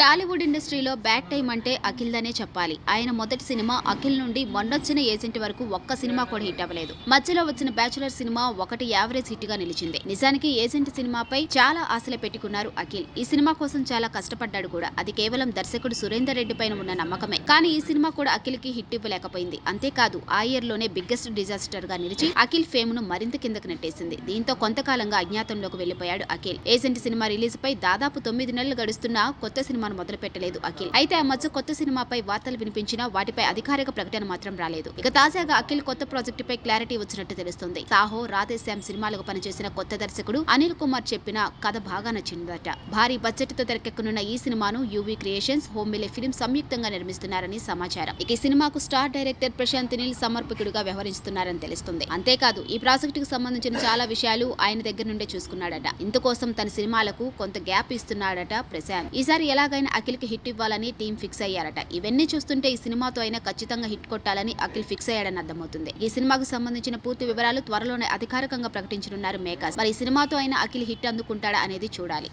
టాలీవుడ్ ఇండస్ట్రీలో bad time అంటే అఖిల్దనే చెప్పాలి. ఆయన మొదటి సినిమా అఖిల్ నుండి మొన్నొచ్చిన ఏజెంట్ వరకు ఒక్క సినిమా కూడా హిట్ అవ్వలేదు. మధ్యలో వచ్చిన బ్యాచులర్ సినిమా ఒకటి యావరేజ్ హిట్ గా నిలిచింది. నిజానికి ఏజెంట్ సినిమాపై చాలా ఆశలు పెట్టుకున్నారు అఖిల్. ఈ సినిమా కోసం చాలా కష్టపడ్డాడు కూడా. అది కేవలం దర్శకుడు సురేందర్ రెడ్డి పైన ఉన్న నమ్మకమే. కానీ ఈ సినిమా కూడా అఖిల్ కి హిట్ ఇవ్వలేకపోయింది. అంతేకాదు ఆ ఇయర్ లోనే బిగ్గెస్ట్ డిజాస్టర్ గా నిలిచి అఖిల్ ఫేమ్ ను మరింత కిందకు నెట్టేసింది. దీంతో కొంతకాలంగా అజ్ఞాతంలోకి వెళ్లిపోయాడు అఖిల్. ఏజెంట్ సినిమా రిలీజ్ పై దాదాపు 9 నెలలు గడుస్తున్నా కొత్త సినిమా మొదలు పెట్టలేదు అఖిల్. అయితే ఆ మధ్య కొత్త సినిమాపై వార్తలు వినిపించినా వాటిపై అధికారిక ప్రకటన మాత్రం రాలేదు. ఇక తాజాగా అఖిల్ కొత్త ప్రాజెక్టు పై క్లారిటీ వచ్చినట్టు తెలుస్తుంది. సాహో, రాధేశ్యామ్ సినిమాలకు పనిచేసిన కొత్త దర్శకుడు అనిల్ కుమార్ చెప్పిన కథ బాగా నచ్చిందట. భారీ బడ్జెట్ తో తెరకెక్కనున్న ఈ సినిమాను యువి క్రియేషన్స్, హోమిలే ఫిల్మ్ సంయుక్తంగా నిర్మిస్తున్నారని సమాచారం. ఇక ఈ సినిమాకు స్టార్ డైరెక్టర్ ప్రశాంత్ నీల్ సమర్పకుడిగా వ్యవహరిస్తున్నారని తెలుస్తుంది. అంతేకాదు ఈ ప్రాజెక్టుకు సంబంధించిన చాలా విషయాలు ఆయన దగ్గర నుండే చూసుకున్నాడట. ఇందుకోసం తన సినిమాలకు కొంత గ్యాప్ ఇస్తున్నాడట ప్రశాంత్. ఈసారి ఎలాగైనా అఖిల్ కి హిట్ ఇవ్వాలని టీం ఫిక్స్ అయ్యారట. ఇవన్నీ చూస్తుంటే ఈ సినిమాతో అయినా ఖచ్చితంగా హిట్ కొట్టాలని అఖిల్ ఫిక్స్ అయ్యాడని అర్థమవుతుంది. ఈ సినిమాకు సంబంధించిన పూర్తి వివరాలు త్వరలోనే అధికారికంగా ప్రకటించనున్నారు మేకర్స్. మరి ఈ సినిమాతో అయినా అఖిల్ హిట్ అందుకుంటాడా అనేది చూడాలి.